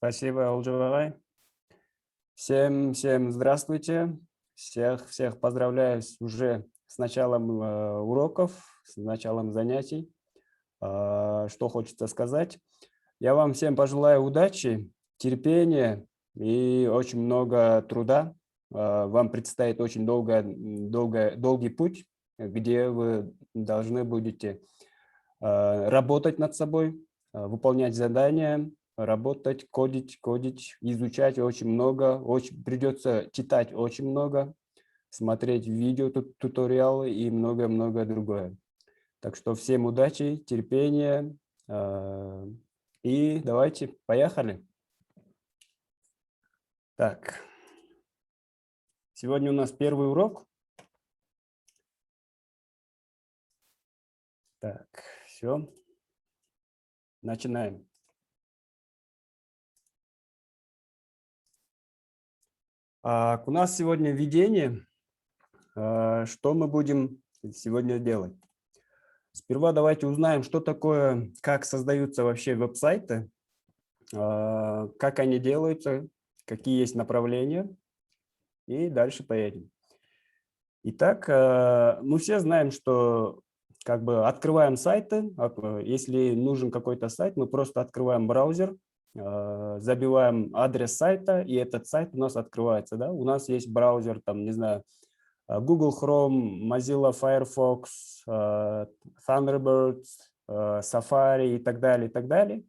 Спасибо, Олджабай. Всем здравствуйте. Всех поздравляю уже с началом уроков, с началом занятий. Что хочется сказать? Я вам всем пожелаю удачи, терпения и очень много труда. Вам предстоит очень долгий путь, где вы должны будете работать над собой, выполнять задания, работать, кодить, изучать очень много, придется читать очень много, смотреть видео, туториалы и многое-многое другое. Так что всем удачи, терпения и давайте, поехали. Так, сегодня у нас первый урок. Так, все, начинаем. У нас сегодня введение. Что мы будем сегодня делать? Сперва давайте узнаем, что такое, как создаются вообще веб-сайты, как они делаются, какие есть направления, и дальше поедем. Итак, мы все знаем, что как бы открываем сайты. Если нужен какой-то сайт, мы просто открываем браузер, забиваем адрес сайта, и этот сайт у нас открывается. Да? У нас есть браузер, там, не знаю, Google Chrome, Mozilla Firefox, Thunderbird, Safari и так далее, и так далее.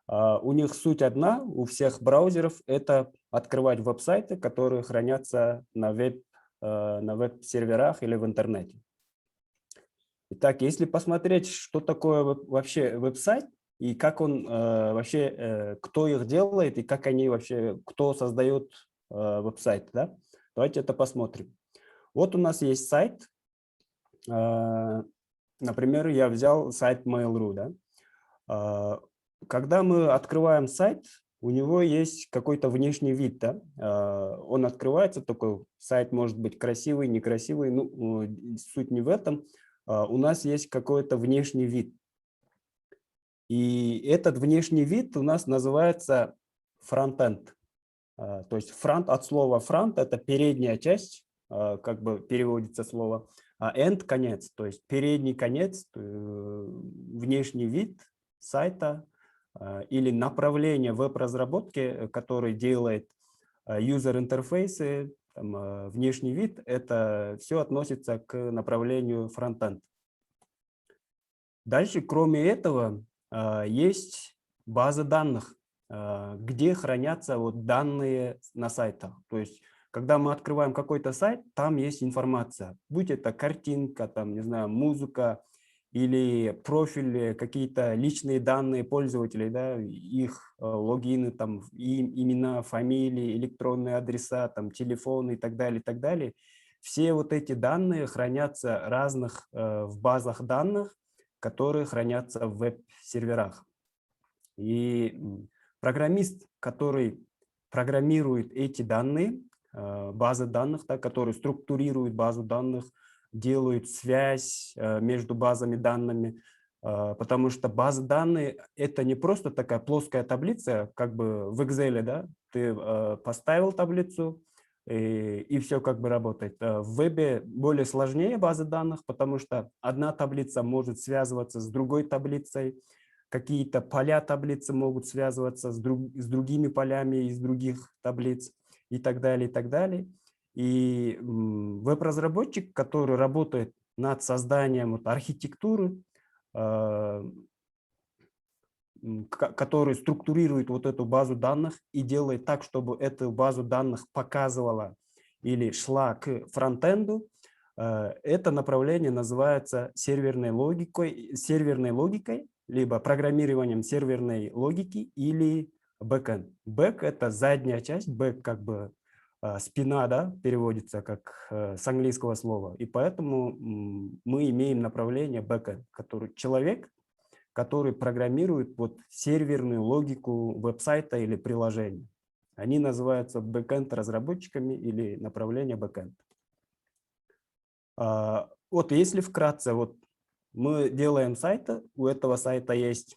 У них суть одна, у всех браузеров, это открывать веб-сайты, которые хранятся на веб-серверах или в интернете. Итак, если посмотреть, что такое вообще веб-сайт, и как он вообще, кто их делает, и как они вообще, кто создает веб-сайт, да? Давайте это посмотрим. Вот у нас есть сайт, например, я взял сайт Mail.ru, да? Когда мы открываем сайт, у него есть какой-то внешний вид, да? Он открывается, такой сайт может быть красивый, некрасивый, ну, суть не в этом. У нас есть какой-то внешний вид. И этот внешний вид у нас называется фронтенд. То есть фронт от слова фронт – это передняя часть, как бы переводится слово, а end – конец, то есть передний конец, внешний вид сайта или направление веб-разработки, который делает юзер-интерфейсы, внешний вид, это все относится к направлению фронтенд. Дальше, кроме этого, есть база данных, где хранятся вот данные на сайтах. То есть, когда мы открываем какой-то сайт, там есть информация. Будь это картинка, там, не знаю, музыка или профили, какие-то личные данные пользователей, да, их логины, там, имена, фамилии, электронные адреса, там, телефоны и так далее, и так далее. Все вот эти данные хранятся в базах данных, которые хранятся в веб-серверах. И программист, который программирует эти данные, базы данных, да, который структурирует базу данных, делает связь между базами данными, потому что база данных – это не просто такая плоская таблица, как бы в Excel, да, ты поставил таблицу, и все как бы работает. В вебе более сложнее база данных, потому что одна таблица может связываться с другой таблицей, какие-то поля таблицы могут связываться с другими полями из других таблиц и так далее, и так далее. И веб-разработчик, который работает над созданием вот архитектуры, который структурирует вот эту базу данных и делает так, чтобы эту базу данных показывала или шла к фронтенду, это направление называется серверной логикой, либо программированием серверной логики или бэкэнд. Бэк – это задняя часть, бэк как бы спина, да, переводится как с английского слова. И поэтому мы имеем направление бэкэнд, который человек, который программирует вот серверную логику веб-сайта или приложения. Они называются бэкэнд-разработчиками или направление бэкэнд. Вот если вкратце, вот мы делаем сайт, у этого сайта есть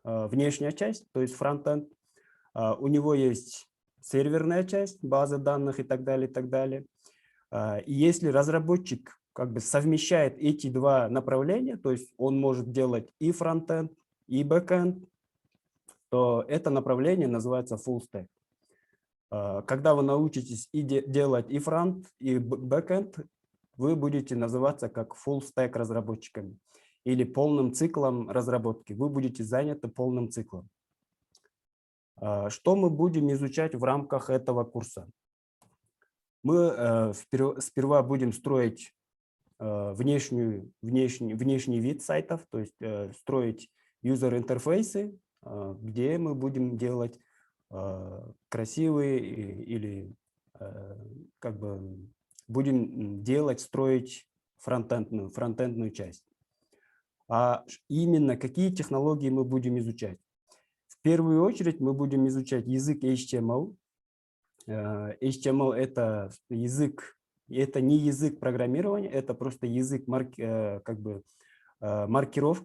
внешняя часть, то есть фронтенд, У него есть серверная часть, база данных и так далее, и так далее. И если разработчик как бы совмещает эти два направления, то есть он может делать и фронтенд, и бэкенд, то это направление называется full stack. Когда вы научитесь делать и фронт, и бэкенд, вы будете называться как full stack разработчиками или полным циклом разработки. Вы будете заняты полным циклом. Что мы будем изучать в рамках этого курса? Мы сперва будем строить внешний вид сайтов, то есть строить юзер-интерфейсы, где мы будем делать красивые или как бы будем строить фронтендную часть. А именно какие технологии мы будем изучать? В первую очередь мы будем изучать язык HTML. HTML – это язык, это не язык программирования, это просто язык маркировки,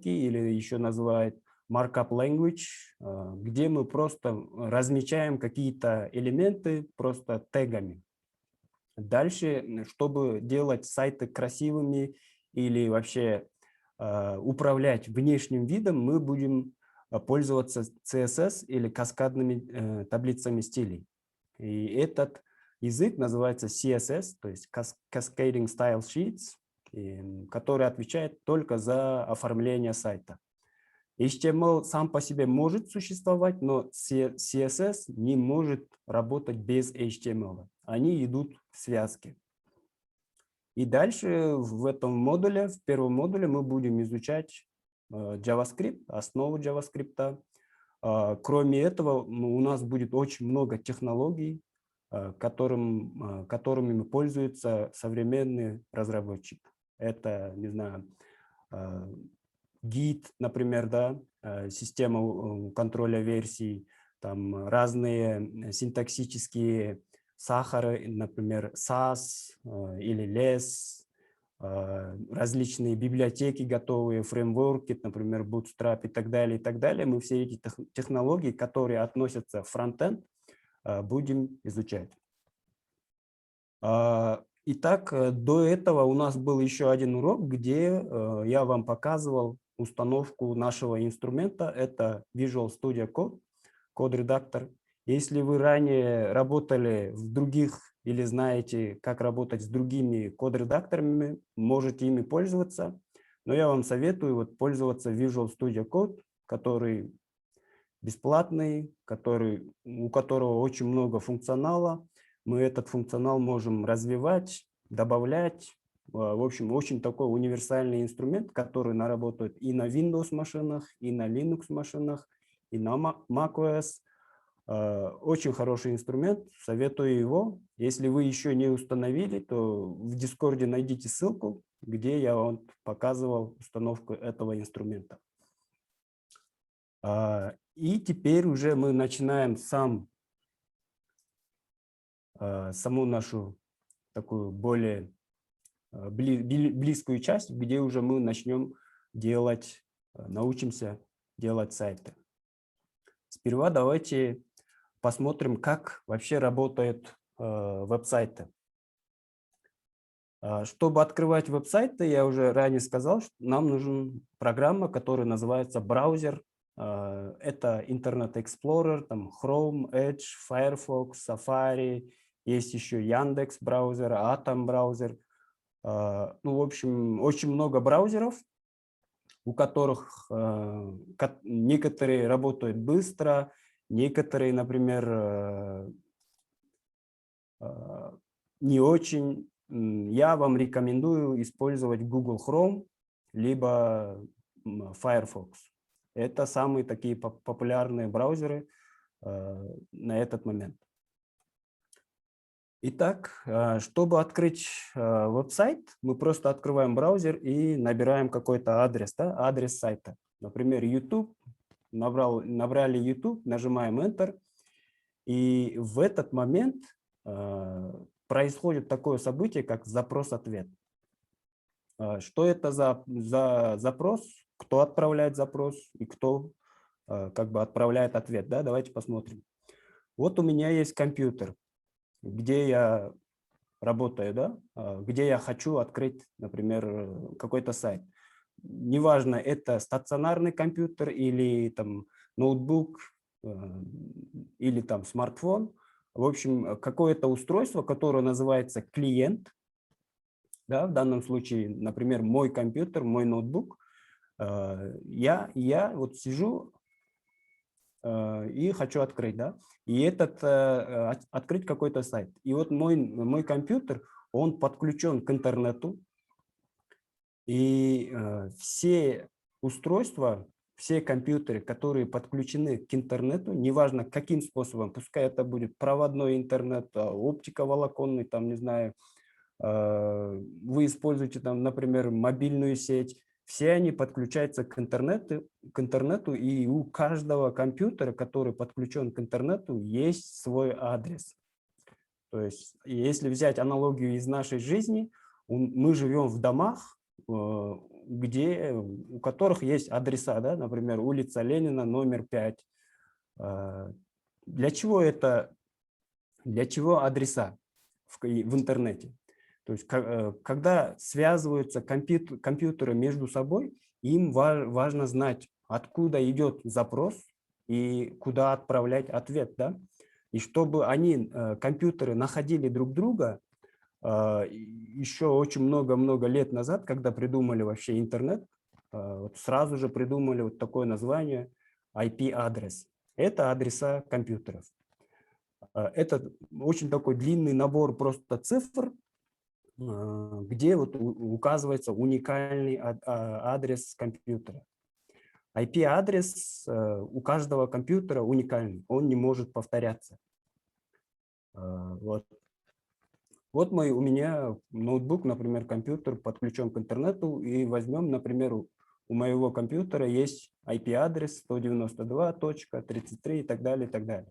или еще называют markup language, где мы просто размечаем какие-то элементы просто тегами. Дальше, чтобы делать сайты красивыми или вообще управлять внешним видом, мы будем пользоваться CSS или каскадными таблицами стилей. И этот язык называется CSS, то есть Cascading Style Sheets, который отвечает только за оформление сайта. HTML сам по себе может существовать, но CSS не может работать без HTML. Они идут в связке. И дальше в этом модуле, в первом модуле мы будем изучать JavaScript, основу JavaScript. Кроме этого, у нас будет очень много технологий, которыми пользуется современный разработчик. Это, не знаю, Git, например, да, система контроля версий, там разные синтаксические сахары, например, SAS или LESS, различные библиотеки готовые, фреймворки, например, Bootstrap и так далее, и так далее. Мы все эти технологии, которые относятся в фронтенд, будем изучать. Итак, до этого у нас был еще один урок, где я вам показывал установку нашего инструмента. Это Visual Studio Code, код-редактор. Если вы ранее работали в других или знаете, как работать с другими код-редакторами, можете ими пользоваться. Но я вам советую пользоваться Visual Studio Code, который бесплатный, у которого очень много функционала. Мы этот функционал можем развивать, добавлять. В общем, очень такой универсальный инструмент, который работает и на Windows машинах, и на Linux машинах, и на macOS. Очень хороший инструмент, советую его. Если вы еще не установили, то в Discord найдите ссылку, где я вам показывал установку этого инструмента. И теперь уже мы начинаем саму нашу такую более близкую часть, где уже мы начнем научимся делать сайты. Сперва давайте посмотрим, как вообще работают веб-сайты. Чтобы открывать веб-сайты, я уже ранее сказал, что нам нужна программа, которая называется браузер. Это Internet Explorer, там Chrome, Edge, Firefox, Safari, есть еще Яндекс браузер, Atom браузер. В общем, очень много браузеров, у которых некоторые работают быстро, некоторые, например, не очень. Я вам рекомендую использовать Google Chrome либо Firefox. Это самые такие популярные браузеры на этот момент. Итак, чтобы открыть веб-сайт, мы просто открываем браузер и набираем какой-то адрес, да, адрес сайта. Например, YouTube. Набрали YouTube, нажимаем Enter. И в этот момент происходит такое событие, как запрос-ответ. Что это за запрос, кто отправляет запрос и кто как бы отправляет ответ. Да? Давайте посмотрим. Вот у меня есть компьютер, где я работаю, да, где я хочу открыть, например, какой-то сайт. Неважно, это стационарный компьютер или там ноутбук, или там смартфон. В общем, какое-то устройство, которое называется клиент, да, в данном случае, например, мой компьютер, мой ноутбук. Я вот сижу и хочу открыть, да, и открыть какой-то сайт. И вот мой компьютер, он подключен к интернету, и все устройства, все компьютеры, которые подключены к интернету, неважно каким способом, пускай это будет проводной интернет, оптиковолоконный, там, не знаю, вы используете там, например, мобильную сеть, все они подключаются к интернету, и у каждого компьютера, который подключен к интернету, есть свой адрес. То есть, если взять аналогию из нашей жизни, мы живем в домах, у которых есть адреса, да? Например, улица Ленина, номер 5. Для чего адреса в интернете? То есть, когда связываются компьютеры между собой, им важно знать, откуда идет запрос и куда отправлять ответ, да? И чтобы компьютеры находили друг друга, еще очень много-много лет назад, когда придумали вообще интернет, вот сразу же придумали вот такое название IP-адрес. Это адреса компьютеров. Это очень такой длинный набор просто цифр, где вот указывается уникальный адрес компьютера. IP-адрес у каждого компьютера уникальный, он не может повторяться. Вот. У меня ноутбук, например, компьютер подключен к интернету, и возьмем, например, у моего компьютера есть IP-адрес 192.33 и так далее, и так далее.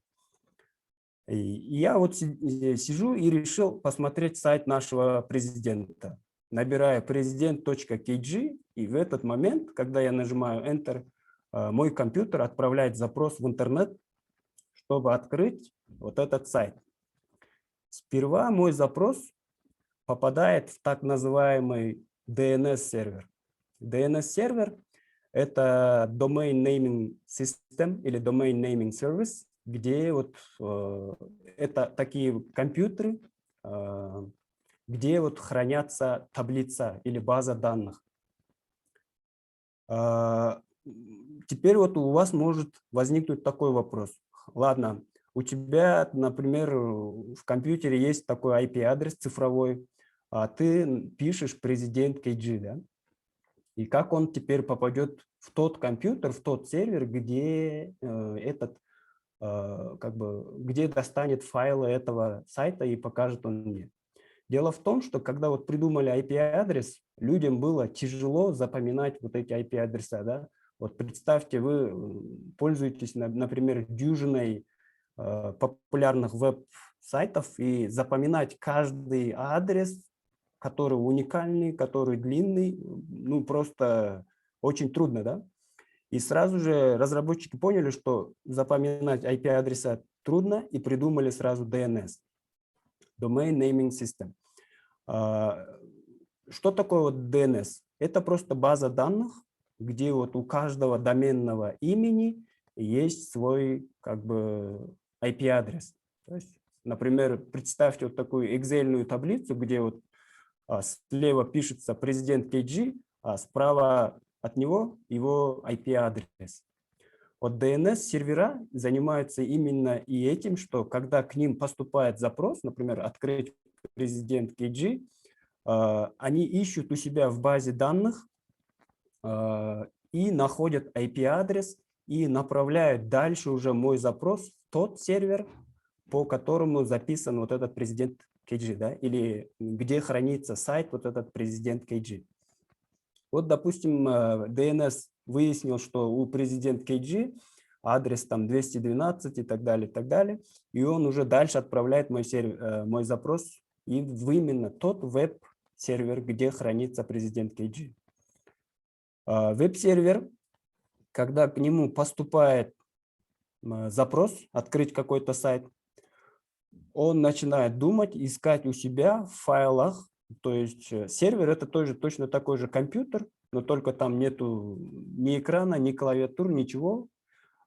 И я вот сижу и решил посмотреть сайт нашего президента. Набираю president.kg, и в этот момент, когда я нажимаю Enter, мой компьютер отправляет запрос в интернет, чтобы открыть вот этот сайт. Сперва мой запрос попадает в так называемый DNS-сервер. DNS-сервер – это Domain Naming System или Domain Naming Service, где вот это такие компьютеры, где вот хранятся таблица или база данных. Теперь вот у вас может возникнуть такой вопрос. Ладно, у тебя, например, в компьютере есть такой IP-адрес цифровой, а ты пишешь президент KG, да? И как он теперь попадет в тот компьютер, в тот сервер, где где достанет файлы этого сайта и покажет он мне. Дело в том, что когда вот придумали IP-адрес, людям было тяжело запоминать вот эти IP-адреса, да? Вот представьте, вы пользуетесь, например, дюжиной популярных веб-сайтов, и запоминать каждый адрес, который уникальный, который длинный, ну просто очень трудно, да? И сразу же разработчики поняли, что запоминать IP-адреса трудно, и придумали сразу DNS, Domain Naming System. Что такое вот DNS? Это просто база данных, где вот у каждого доменного имени есть свой как бы IP-адрес. То есть, например, представьте вот такую Excel-ную таблицу, где вот слева пишется президент KG, а справа от него его IP-адрес. Вот DNS-сервера занимаются именно и этим, что когда к ним поступает запрос, например, открыть президент KG, они ищут у себя в базе данных и находят IP-адрес и направляют дальше уже мой запрос в тот сервер, по которому записан вот этот президент KG, да, или где хранится сайт вот этот президент KG. Вот, допустим, DNS выяснил, что у президент KG адрес там 212 и так далее, и он уже дальше отправляет мой запрос и в именно тот веб-сервер, где хранится президент KG. Веб-сервер, когда к нему поступает запрос открыть какой-то сайт, он начинает думать, искать у себя в файлах. То есть сервер – это тоже точно такой же компьютер, но только там нету ни экрана, ни клавиатур, ничего.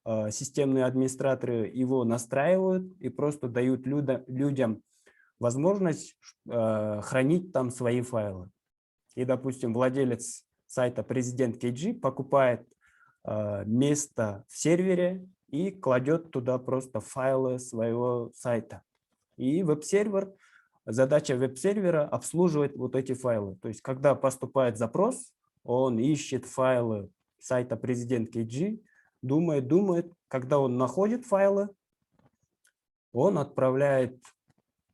Системные администраторы его настраивают и просто дают людям возможность хранить там свои файлы. И, допустим, владелец сайта Президент KG покупает место в сервере и кладет туда просто файлы своего сайта. И веб-сервер, задача веб-сервера обслуживать вот эти файлы. То есть, когда поступает запрос, он ищет файлы сайта Президент KG, думает, когда он находит файлы, он отправляет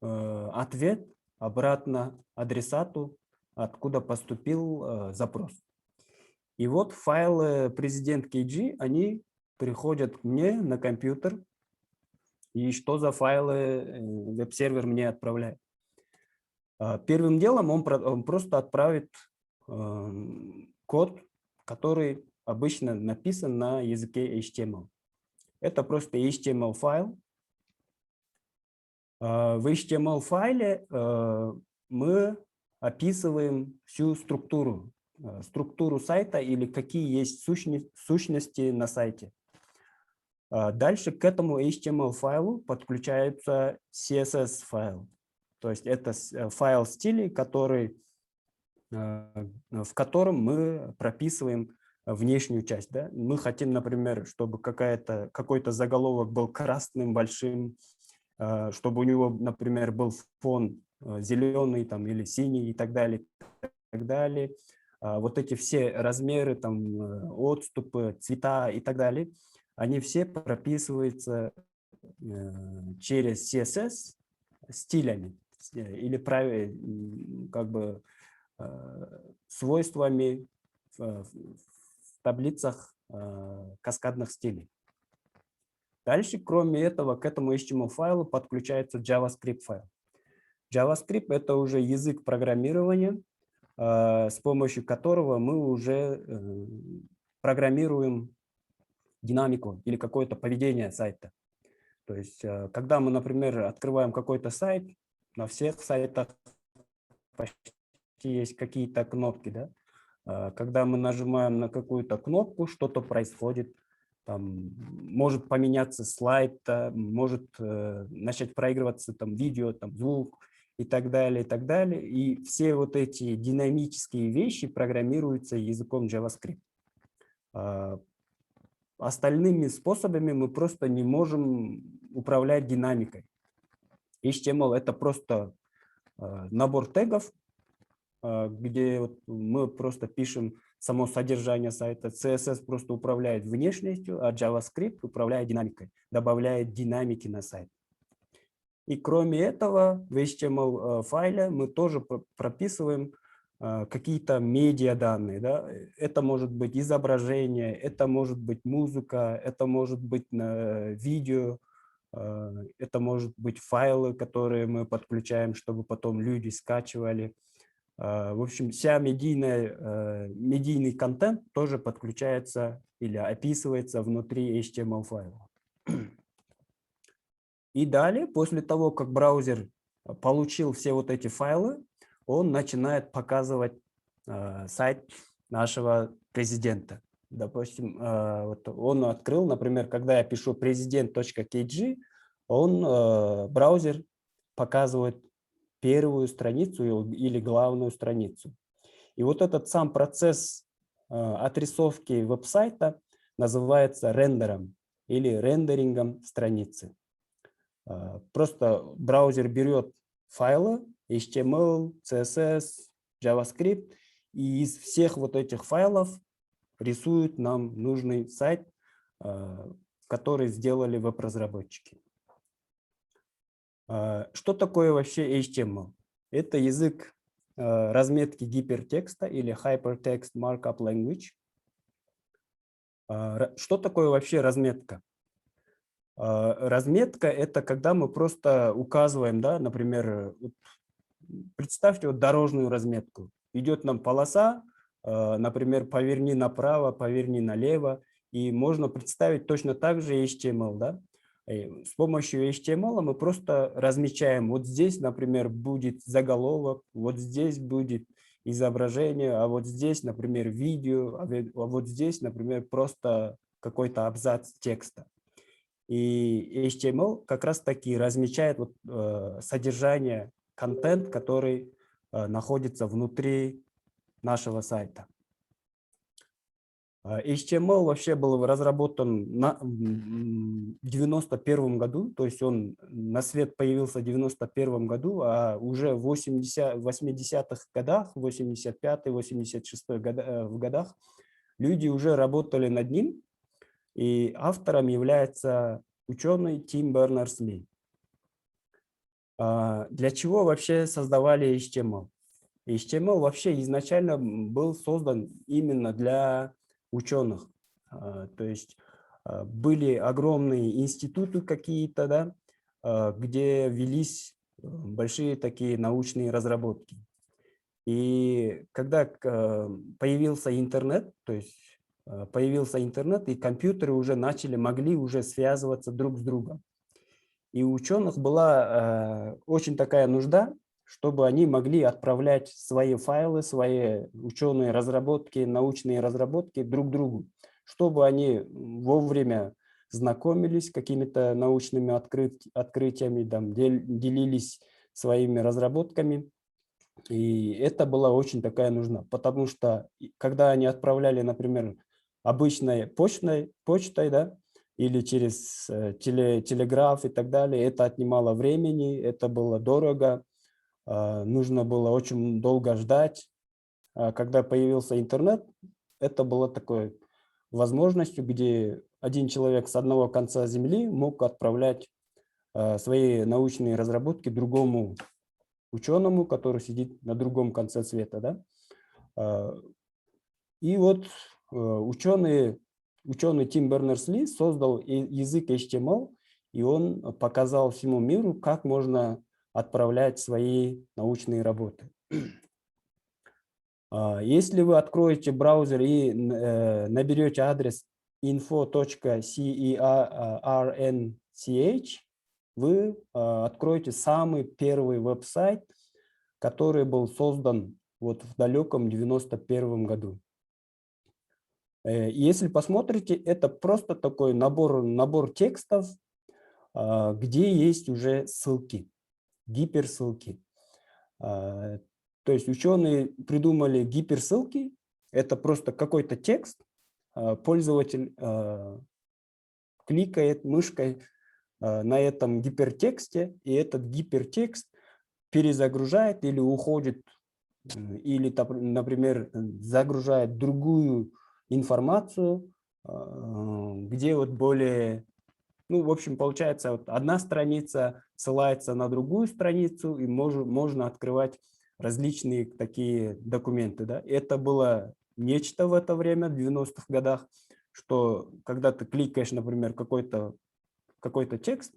ответ обратно адресату, откуда поступил запрос. И вот файлы Президент KG, они приходят к мне на компьютер, и что за файлы веб-сервер мне отправляет. Первым делом он просто отправит код, который обычно написан на языке HTML. Это просто HTML-файл. В HTML-файле мы описываем всю структуру сайта или какие есть сущности на сайте. Дальше к этому HTML-файлу подключается CSS-файл. То есть это файл стилей, в котором мы прописываем внешнюю часть. Да? Мы хотим, например, чтобы какой-то заголовок был красным, большим, чтобы у него, например, был фон зеленый там, или синий и так далее. И так далее. Вот эти все размеры, там, отступы, цвета и так далее, они все прописываются через CSS стилями или как бы свойствами в таблицах каскадных стилей. Дальше, кроме этого, к этому HTML-файлу подключается JavaScript файл. JavaScript – это уже язык программирования, с помощью которого мы уже программируем динамику или какое-то поведение сайта. То есть, когда мы, например, открываем какой-то сайт, на всех сайтах почти есть какие-то кнопки, да? Когда мы нажимаем на какую-то кнопку, что-то происходит, там, может поменяться слайд, может начать проигрываться там, видео, там, звук и так далее, и так далее. И все вот эти динамические вещи программируются языком JavaScript. Остальными способами мы просто не можем управлять динамикой. HTML – это просто набор тегов, где вот мы просто пишем само содержание сайта. CSS просто управляет внешностью, а JavaScript управляет динамикой, добавляет динамики на сайт. И кроме этого, в HTML-файле мы тоже прописываем какие-то медиаданные. Да? Это может быть изображение, это может быть музыка, это может быть видео, это может быть файлы, которые мы подключаем, чтобы потом люди скачивали. В общем, медийный контент тоже подключается или описывается внутри HTML-файла. И далее, после того, как браузер получил все вот эти файлы, он начинает показывать сайт нашего президента. Допустим, вот он открыл, например, когда я пишу president.kg, браузер показывает первую страницу или главную страницу. И вот этот сам процесс отрисовки веб-сайта называется рендером или рендерингом страницы. Просто браузер берет файлы HTML, CSS, JavaScript, и из всех вот этих файлов рисует нам нужный сайт, который сделали веб-разработчики. Что такое вообще HTML? Это язык разметки гипертекста или Hypertext Markup Language. Что такое вообще разметка? Разметка – это когда мы просто указываем, да, например, представьте вот дорожную разметку. Идет нам полоса, например, поверни направо, поверни налево, и можно представить точно так же HTML. Да? С помощью HTML мы просто размечаем, вот здесь, например, будет заголовок, вот здесь будет изображение, а вот здесь, например, видео, а вот здесь, например, просто какой-то абзац текста. И HTML как раз таки размечает вот, содержание, контент, который находится внутри нашего сайта. HTML вообще был разработан в 91 году, то есть он на свет появился в 91 году, а уже в 80-х годах, 85-86 годах люди уже работали над ним, и автором является ученый Тим Бернерс-Ли. Для чего вообще создавали HTML? HTML вообще изначально был создан именно для ученых. То есть были огромные институты какие-то, да, где велись большие такие научные разработки. И когда появился интернет, то есть появился интернет, и компьютеры уже могли уже связываться друг с другом. И у ученых была очень такая нужда, чтобы они могли отправлять свои файлы, свои ученые разработки, научные разработки друг другу, чтобы они вовремя знакомились с какими-то научными открытиями, там, делились своими разработками. И это была очень такая нужна, потому что когда они отправляли, например, обычной почтой, да, или через телеграф и так далее, это отнимало времени, это было дорого, нужно было очень долго ждать. Когда появился интернет, это было такой возможностью, где один человек с одного конца Земли мог отправлять свои научные разработки другому ученому, который сидит на другом конце света. Да? И вот ученый Тим Бернерс-Ли создал язык HTML, и он показал всему миру, как можно отправлять свои научные работы. Если вы откроете браузер и наберете адрес info.cernh, вы откроете самый первый веб-сайт, который был создан вот в далеком 91 году. Если посмотрите, это просто такой набор текстов, где есть уже ссылки, гиперссылки. То есть ученые придумали гиперссылки, это просто какой-то текст, пользователь кликает мышкой на этом гипертексте, и этот гипертекст перезагружает или уходит, или, например, загружает другую информацию, где вот более, ну, в общем, получается, вот одна страница ссылается на другую страницу, и можно открывать различные такие документы. Да? Это было нечто в это время, в 90-х годах, что когда ты кликаешь, например, какой-то текст,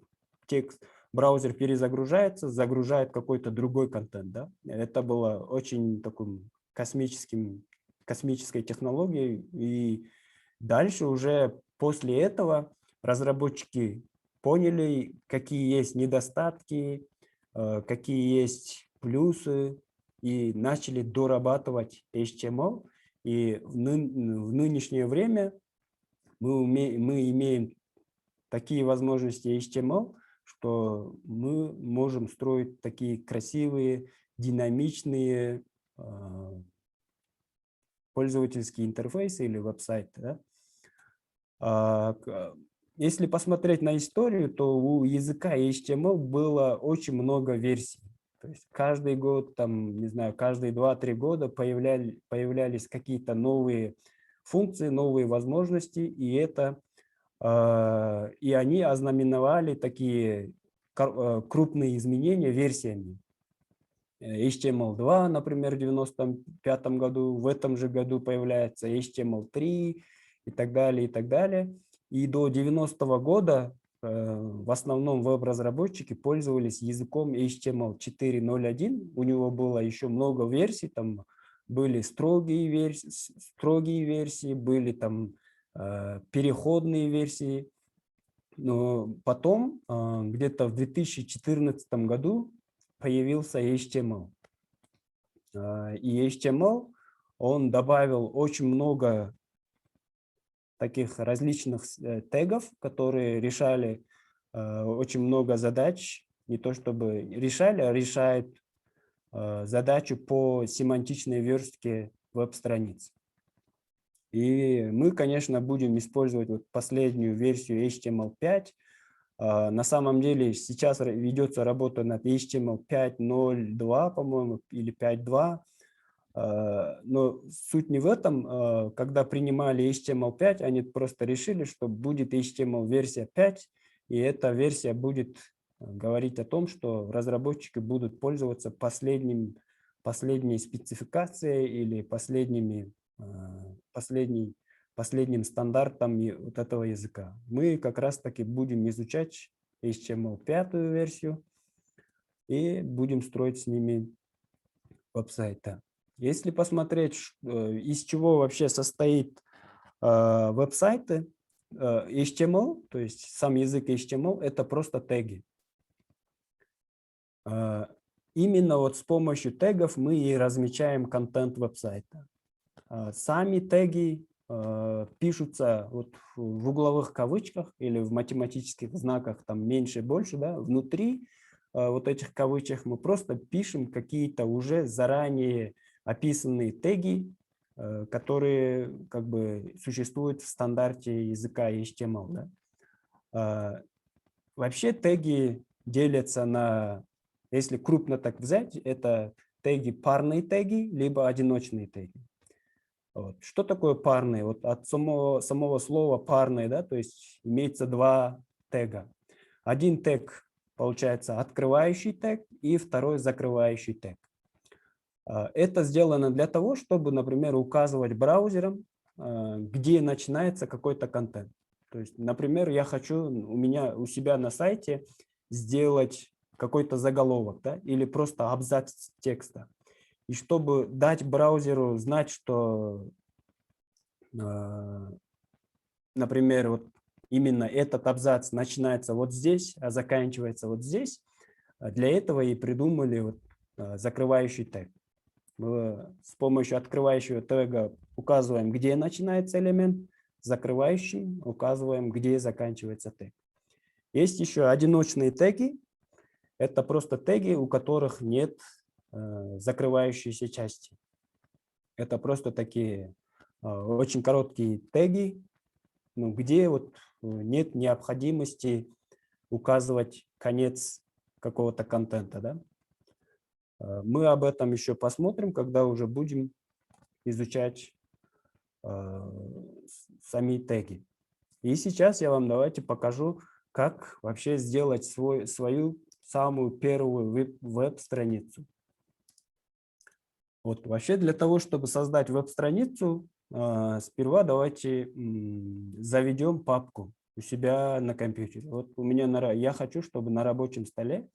браузер перезагружается, загружает какой-то другой контент. Да? Это было очень таким космической технологией. И дальше уже после этого разработчики поняли, какие есть недостатки, какие есть плюсы, и начали дорабатывать HTML. И в нынешнее время мы имеем такие возможности HTML, что мы можем строить такие красивые, динамичные пользовательские интерфейсы или веб-сайты. Да? Если посмотреть на историю, то у языка HTML было очень много версий. То есть каждый год, там, не знаю, каждые 2-3 года появлялись какие-то новые функции, новые возможности, и они ознаменовали такие крупные изменения версиями. HTML2, например, в 1995 году, в этом же году появляется HTML3 и так далее, и так далее. И до 90-го года в основном веб-разработчики пользовались языком HTML 4.0.1. У него было еще много версий, там были строгие версии, были там переходные версии. Но потом, где-то в 2014 году, появился HTML. И HTML, он добавил очень много таких различных тегов, которые решали очень много задач, не то чтобы решали, а решают задачу по семантичной верстке веб-страниц. И мы, конечно, будем использовать вот последнюю версию HTML5. На самом деле сейчас ведется работа над HTML 5.0.2, по-моему, или 5.2. Но суть не в этом. Когда принимали HTML5, они просто решили, что будет HTML версия 5, и эта версия будет говорить о том, что разработчики будут пользоваться последней спецификацией или последним стандартом вот этого языка. Мы как раз-таки будем изучать HTML5 версию и будем строить с ними веб-сайты. Если посмотреть, из чего вообще состоит веб-сайты, HTML, то есть сам язык HTML, это просто теги. Именно вот с помощью тегов мы и размечаем контент веб-сайта. Сами теги пишутся вот в угловых кавычках или в математических знаках, там меньше, больше, да, внутри вот этих кавычек мы просто пишем какие-то уже заранее описанные теги, которые как бы существуют в стандарте языка HTML. Да. Вообще теги делятся на, если крупно так взять, это теги парные теги, либо одиночные теги. Вот. Что такое парные? Вот от самого слова парные, да, то есть имеется два тега. Один тег получается открывающий тег и второй закрывающий тег. Это сделано для того, чтобы, например, указывать браузерам, где начинается какой-то контент. То есть, например, я хочу у себя на сайте сделать какой-то заголовок, да, или просто абзац текста. И чтобы дать браузеру знать, что, например, вот именно этот абзац начинается вот здесь, а заканчивается вот здесь, для этого и придумали вот закрывающий тег. Мы с помощью открывающего тега указываем, где начинается элемент, закрывающий указываем, где заканчивается тег. Есть еще одиночные теги. Это просто теги, у которых нет закрывающейся части. Это просто такие очень короткие теги, где вот нет необходимости указывать конец какого-то контента. Да? Мы об этом еще посмотрим, когда уже будем изучать сами теги. И сейчас я вам давайте покажу, как вообще сделать свою самую первую веб-страницу. Вот вообще для того, чтобы создать веб-страницу, сперва давайте заведем папку у себя на компьютере. Вот у меня я хочу, чтобы на рабочем столе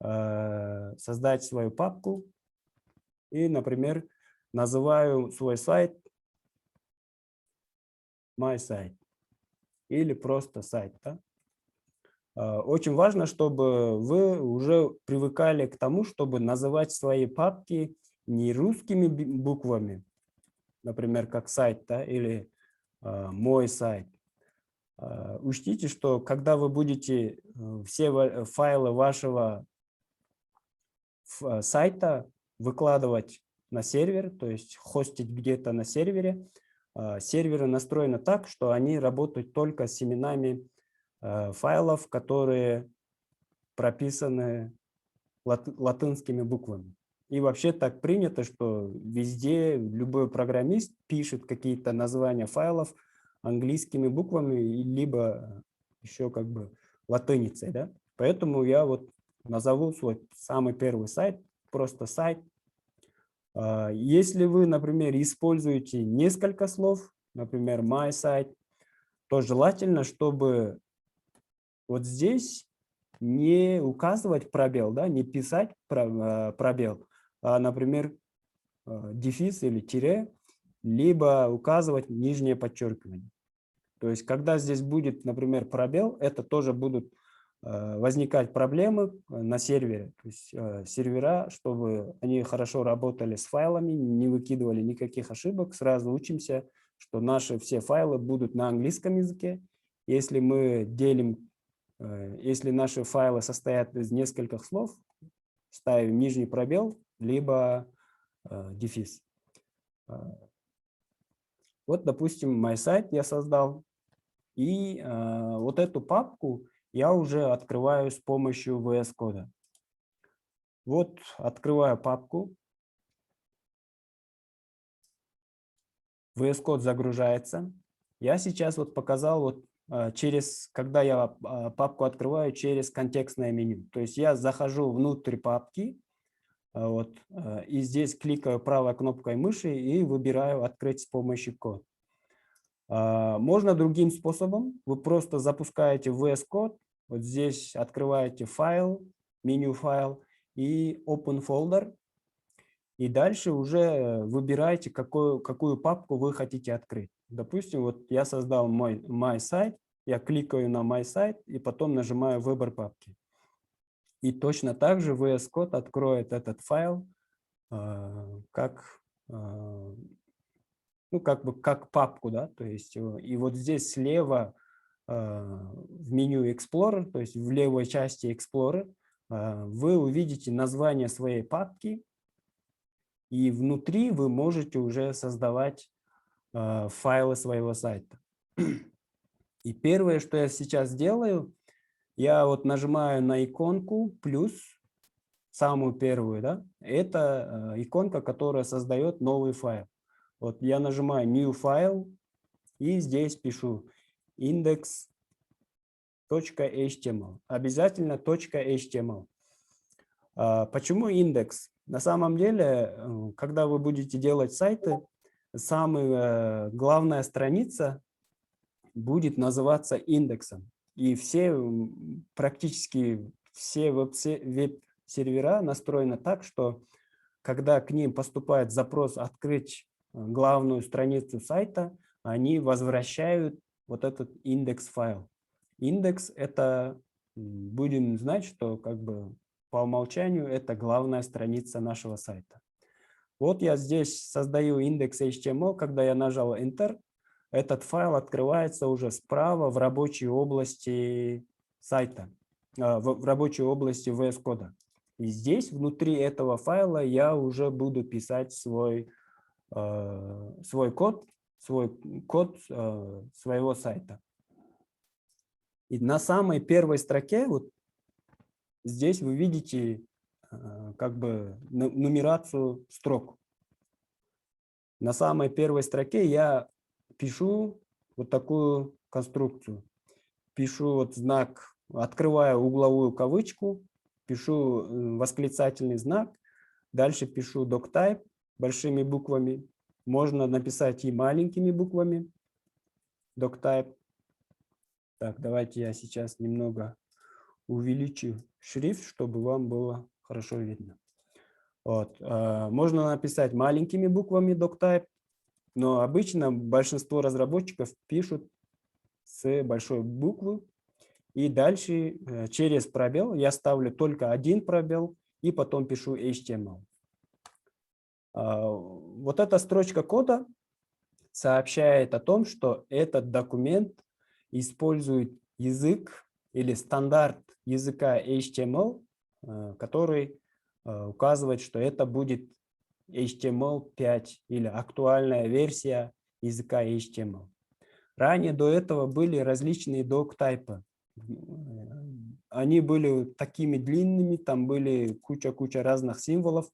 создать свою папку и, например, называю свой сайт My Site или просто сайт. Да? Очень важно, чтобы вы уже привыкали к тому, чтобы называть свои папки не русскими буквами, например, как сайт, да, или мой сайт. Учтите, что когда вы будете все файлы вашего сайта выкладывать на сервер, то есть хостить где-то на сервере, серверы настроены так, что они работают только с именами файлов, которые прописаны латинскими буквами. И вообще так принято, что везде любой программист пишет какие-то названия файлов английскими буквами, либо еще как бы латиницей. Да? Поэтому я вот назову свой самый первый сайт, просто сайт. Если вы, например, используете несколько слов, например, my site, то желательно, чтобы вот здесь не указывать пробел, да, не писать пробел, а, например, дефис или тире, либо указывать нижнее подчеркивание. То есть, когда здесь будет, например, пробел, это тоже будут возникать проблемы на сервере. То есть сервера, чтобы они хорошо работали с файлами, не выкидывали никаких ошибок, сразу учимся, что наши все файлы будут на английском языке. Если мы делим, если наши файлы состоят из нескольких слов, ставим нижний пробел, либо дефис. Вот, допустим, мой сайт я создал, и вот эту папку я уже открываю с помощью VS Code. Вот открываю папку. VS Code загружается. Я сейчас вот показал, вот, когда я папку открываю через контекстное меню. То есть я захожу внутрь папки, вот, и здесь кликаю правой кнопкой мыши и выбираю «Открыть с помощью код». Можно другим способом. Вы просто запускаете VS Code, вот здесь открываете файл, меню файл и Open Folder. И дальше уже выбираете, какую папку вы хотите открыть. Допустим, вот я создал мой сайт, я кликаю на мой сайт и потом нажимаю «Выбор папки». И точно так же VS Code откроет этот файл как как папку, да, то есть и вот здесь слева в меню Explorer, то есть в левой части Explorer, вы увидите название своей папки, и внутри вы можете уже создавать файлы своего сайта. И первое, что я сейчас делаю, я вот нажимаю на иконку плюс, самую первую, да, это иконка, которая создает новый файл. Вот я нажимаю New File и здесь пишу index.html. Обязательно .html. Почему индекс? На самом деле, когда вы будете делать сайты, самая главная страница будет называться индексом. И практически все веб-сервера настроены так, что когда к ним поступает запрос открыть главную страницу сайта, они возвращают вот этот индекс-файл. Индекс – это, будем знать, что как бы по умолчанию это главная страница нашего сайта. Вот я здесь создаю индекс HTML, когда я нажал Enter, этот файл открывается уже справа в рабочей области сайта, в рабочей области VS Code. И здесь, внутри этого файла, я уже буду писать свой код своего сайта. И на самой первой строке, вот здесь вы видите как бы нумерацию строк. На самой первой строке я пишу вот такую конструкцию. Пишу вот знак, открываю угловую кавычку, пишу восклицательный знак, дальше пишу doctype большими буквами. Можно написать и маленькими буквами doctype. Так, давайте я сейчас немного увеличу шрифт, чтобы вам было хорошо видно. Вот. Можно написать маленькими буквами doctype, но обычно большинство разработчиков пишут с большой буквы. И дальше через пробел я ставлю только один пробел и потом пишу HTML. Вот эта строчка кода сообщает о том, что этот документ использует язык или стандарт языка HTML, который указывает, что это будет HTML5 или актуальная версия языка HTML. Ранее до этого были различные доктайпы. Они были такими длинными, там были куча разных символов.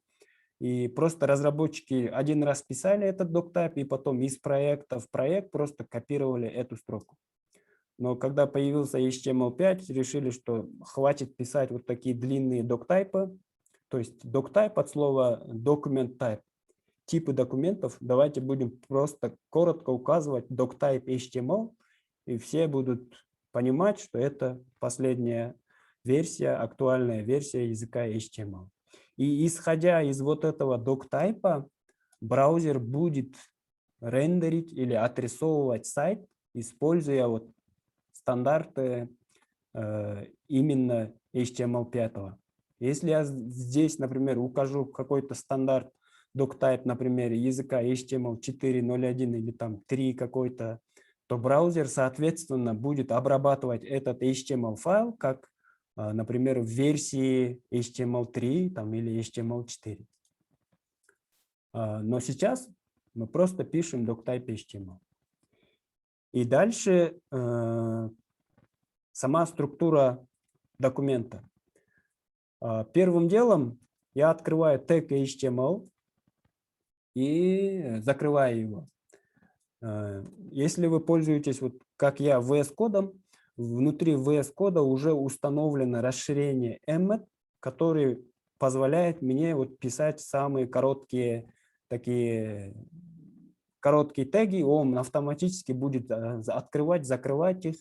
И просто разработчики один раз писали этот доктайп, и потом из проекта в проект просто копировали эту строку. Но когда появился HTML5, решили, что хватит писать вот такие длинные доктайпы. То есть доктайп от слова document type. Типы документов давайте будем просто коротко указывать doctype HTML, и все будут понимать, что это последняя версия, актуальная версия языка HTML. И исходя из вот этого доктайпа, браузер будет рендерить или отрисовывать сайт используя вот стандарты именно HTML5. Если я здесь, например, укажу какой-то стандарт doctype, например, языка HTML 4.0.1 или там 3 какой-то, то браузер, соответственно, будет обрабатывать этот HTML-файл как, например, в версии HTML3 там, или HTML4. Но сейчас мы просто пишем doctype HTML. И дальше сама структура документа. Первым делом я открываю тег HTML и закрываю его. Если вы пользуетесь, вот как я, VS кодом, внутри VS кода уже установлено расширение Emmet, который позволяет мне вот писать самые короткие теги, он автоматически будет открывать, закрывать их,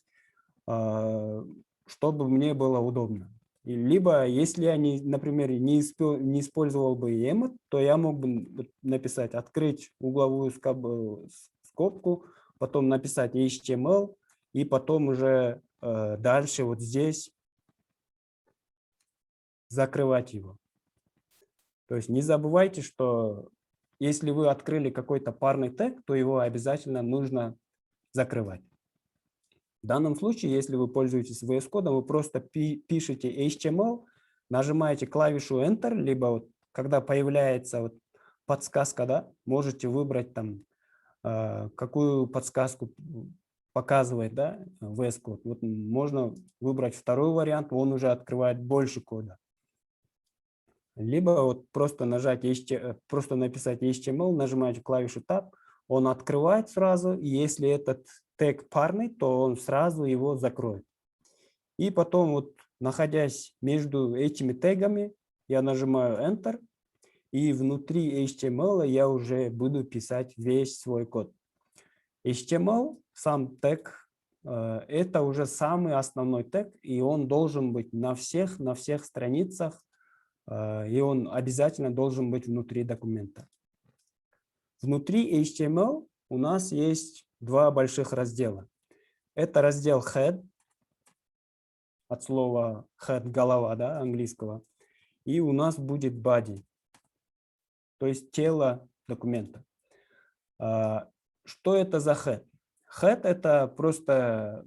чтобы мне было удобно. Либо, если я, например, не использовал бы Emmet, то я мог бы написать «открыть угловую скобку», потом написать HTML, и потом уже дальше вот здесь закрывать его. То есть не забывайте, что если вы открыли какой-то парный тег, то его обязательно нужно закрывать. В данном случае, если вы пользуетесь VS кодом, вы просто пишете HTML, нажимаете клавишу Enter, либо вот, когда появляется вот подсказка, да, можете выбрать там, какую подсказку показывает, да, VS код. Вот можно выбрать второй вариант, он уже открывает больше кода. Либо вот просто просто написать HTML, нажимаете клавишу Tab, он открывает сразу, и если этот тег парный, то он сразу его закроет. И потом, вот, находясь между этими тегами, я нажимаю Enter, и внутри HTML я уже буду писать весь свой код. HTML, сам тег, это уже самый основной тег, и он должен быть на всех страницах, и он обязательно должен быть внутри документа. Внутри HTML у нас есть два больших раздела. Это раздел head, от слова head – голова, да, английского. И у нас будет body, то есть тело документа. Что это за head? Head – это просто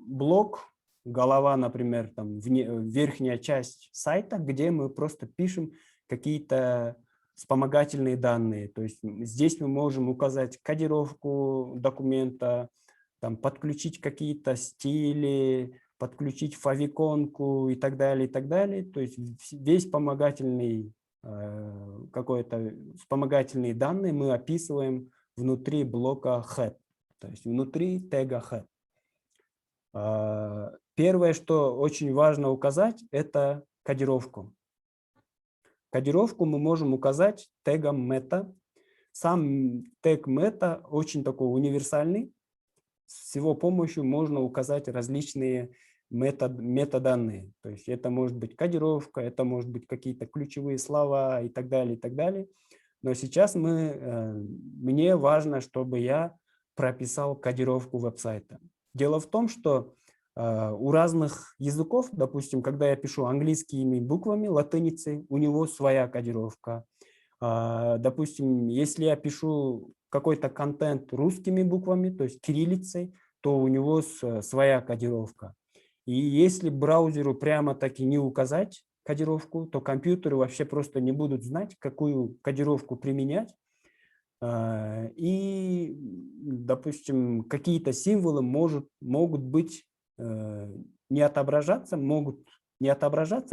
блок, голова, например, там, верхняя часть сайта, где мы просто пишем какие-то вспомогательные данные. То есть здесь мы можем указать кодировку документа, там, подключить какие-то стили, подключить favicon и так далее, и так далее. То есть весь вспомогательные данные мы описываем внутри блока head, то есть внутри тега head. Первое, что очень важно указать, это кодировку. Кодировку мы можем указать тегом meta. Сам тег meta очень такой универсальный. С его помощью можно указать различные метаданные. То есть это может быть кодировка, это может быть какие-то ключевые слова и так далее, и так далее. Но сейчас мне важно, чтобы я прописал кодировку веб-сайта. Дело в том, что у разных языков, допустим, когда я пишу английскими буквами, латиницей, у него своя кодировка. Допустим, если я пишу какой-то контент русскими буквами, то есть кириллицей, то у него своя кодировка. И если браузеру прямо-таки не указать кодировку, то компьютеры вообще просто не будут знать, какую кодировку применять. И, допустим, какие-то символы могут быть не отображаться,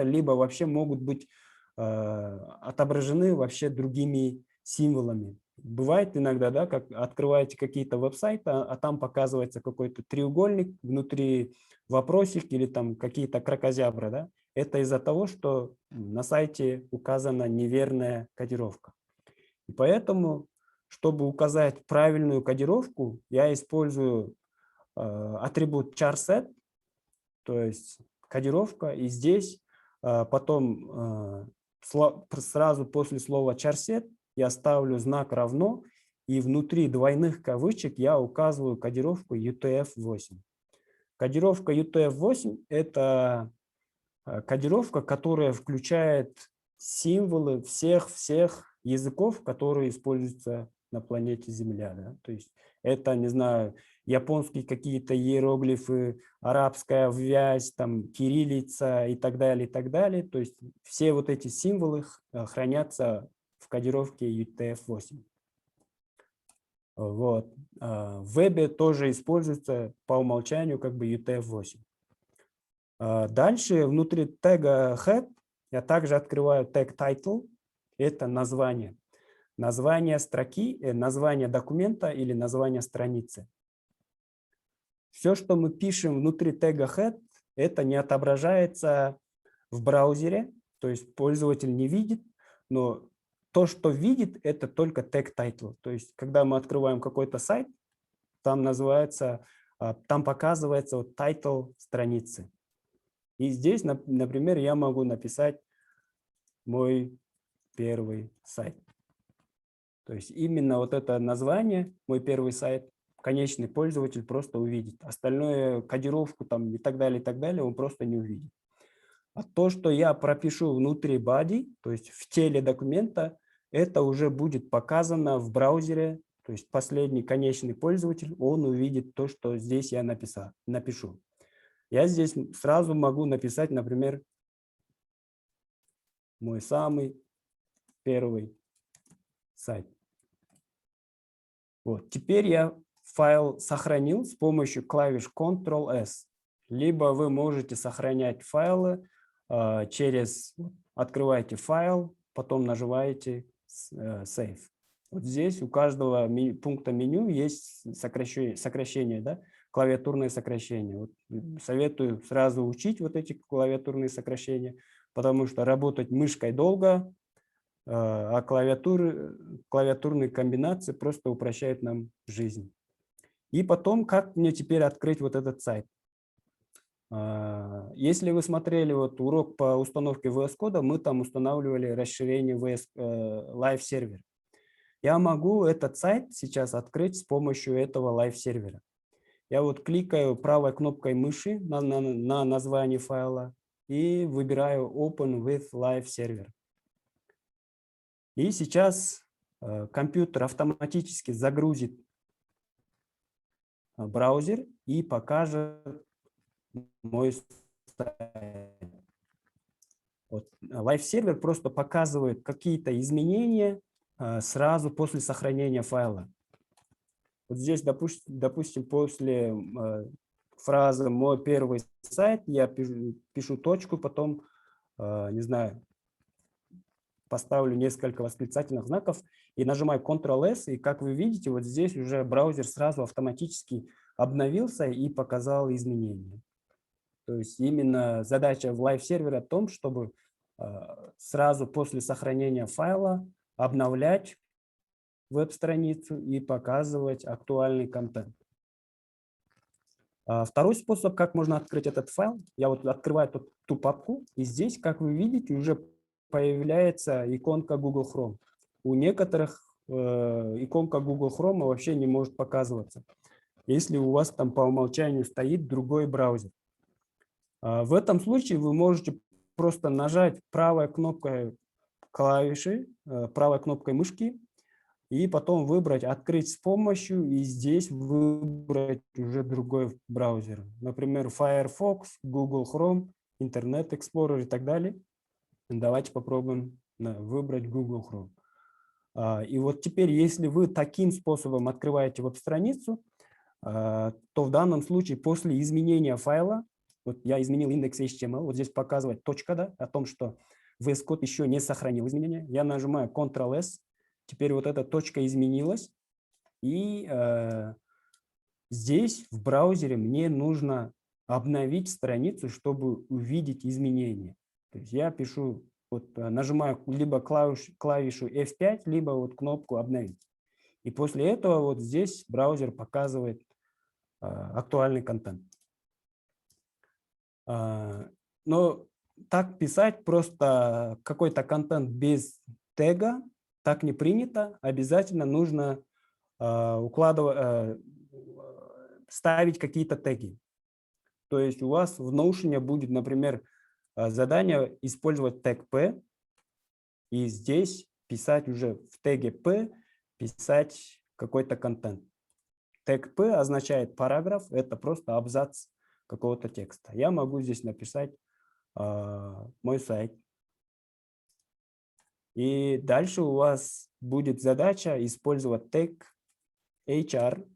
либо вообще могут быть отображены вообще другими символами. Бывает иногда, да, как открываете какие-то веб-сайты, а там показывается какой-то треугольник, внутри вопросик или там какие-то кракозябры, да. Это из-за того, что на сайте указана неверная кодировка. И поэтому, чтобы указать правильную кодировку, я использую атрибут charset, то есть кодировка, и здесь потом сразу после слова charset я ставлю знак равно, и внутри двойных кавычек я указываю кодировку UTF-8. Кодировка UTF-8 – это кодировка, которая включает символы всех языков, которые используются на планете Земля. Да? То есть это, не знаю, японские какие-то иероглифы, арабская вязь, там, кириллица и так далее, и так далее. То есть все вот эти символы хранятся в кодировке UTF-8. Вот. В вебе тоже используется по умолчанию как бы UTF-8. Дальше внутри тега head я также открываю тег title. Это название. Название строки, название документа или название страницы. Все, что мы пишем внутри тега head, это не отображается в браузере, то есть пользователь не видит, но то, что видит, это только тег title. То есть когда мы открываем какой-то сайт, там показывается вот title страницы. И здесь, например, я могу написать мой первый сайт. То есть именно вот это название, мой первый сайт, конечный пользователь просто увидит. Остальное, кодировку там и так далее, он просто не увидит. А то, что я пропишу внутри body, то есть в теле документа, это уже будет показано в браузере. То есть последний конечный пользователь, он увидит то, что здесь я напишу. Я здесь сразу могу написать, например, мой самый первый сайт. Вот. Теперь я файл сохранил с помощью клавиш Ctrl-S. Либо вы можете сохранять файлы открываете файл, потом нажимаете Save. Вот здесь у каждого пункта меню есть сокращение, да? Клавиатурное сокращение. Вот советую сразу учить вот эти клавиатурные сокращения, потому что работать мышкой долго, а клавиатурные комбинации просто упрощают нам жизнь. И потом, как мне теперь открыть вот этот сайт? Если вы смотрели вот урок по установке VS Code, мы там устанавливали расширение Live Server. Я могу этот сайт сейчас открыть с помощью этого Live Server. Я вот кликаю правой кнопкой мыши на название файла и выбираю Open with Live Server. И сейчас компьютер автоматически загрузит браузер и покажет мой сайт. Вот. Live сервер просто показывает какие-то изменения сразу после сохранения файла. Вот здесь, допустим, после фразы «мой первый сайт» я пишу точку, потом, не знаю, поставлю несколько восклицательных знаков и нажимаю Ctrl-S, и как вы видите, вот здесь уже браузер сразу автоматически обновился и показал изменения. То есть именно задача в лайв-сервере в том, чтобы сразу после сохранения файла обновлять веб-страницу и показывать актуальный контент. Второй способ, как можно открыть этот файл, я вот открываю ту папку, и здесь, как вы видите, уже появляется иконка Google Chrome. У некоторых иконка Google Chrome вообще не может показываться, если у вас там по умолчанию стоит другой браузер. В этом случае вы можете просто нажать правой кнопкой клавиши, правой кнопкой мышки, и потом выбрать «Открыть с помощью», и здесь выбрать уже другой браузер. Например, Firefox, Google Chrome, Internet Explorer и так далее. Давайте попробуем выбрать Google Chrome. И вот теперь, если вы таким способом открываете веб-страницу, то в данном случае после изменения файла, вот я изменил индекс HTML, вот здесь показывает точка, да, о том, что VS Code еще не сохранил изменения. Я нажимаю Ctrl-S, теперь вот эта точка изменилась, и здесь в браузере мне нужно обновить страницу, чтобы увидеть изменения. То есть я пишу, вот нажимаю либо клавишу F5, либо вот кнопку «Обновить». И после этого вот здесь браузер показывает актуальный контент. Но так писать просто какой-то контент без тега так не принято. Обязательно нужно ставить какие-то теги. То есть у вас в Notion будет, например, задание использовать тег P, и здесь писать уже в теге P, писать какой-то контент. Тег P означает параграф, это просто абзац какого-то текста. Я могу здесь написать мой сайт. И дальше у вас будет задача использовать тег HR.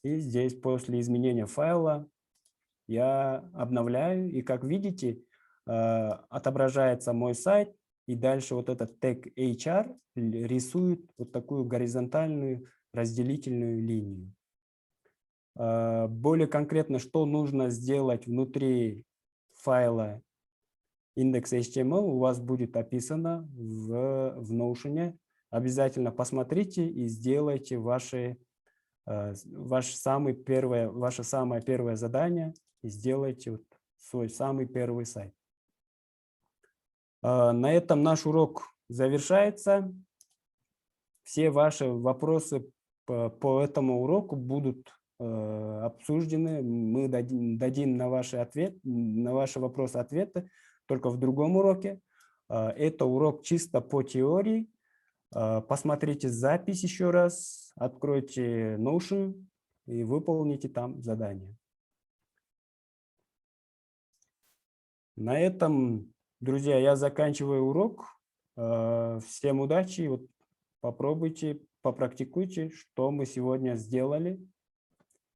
И здесь после изменения файла я обновляю, и как видите, отображается мой сайт, и дальше вот этот тег HR рисует вот такую горизонтальную разделительную линию. Более конкретно, что нужно сделать внутри файла index.html, у вас будет описано в Notion. Обязательно посмотрите и сделайте ваше самое первое задание и сделайте вот свой самый первый сайт. На этом наш урок завершается. Все ваши вопросы по этому уроку будут обсуждены. Мы дадим на ваши вопросы ответы только в другом уроке. Это урок чисто по теории. Посмотрите запись еще раз, откройте Notion и выполните там задание. На этом, друзья, я заканчиваю урок. Всем удачи. Вот попробуйте, попрактикуйте, что мы сегодня сделали.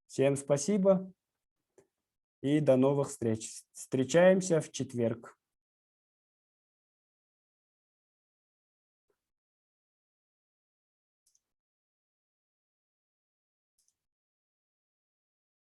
Всем спасибо и до новых встреч. Встречаемся в четверг.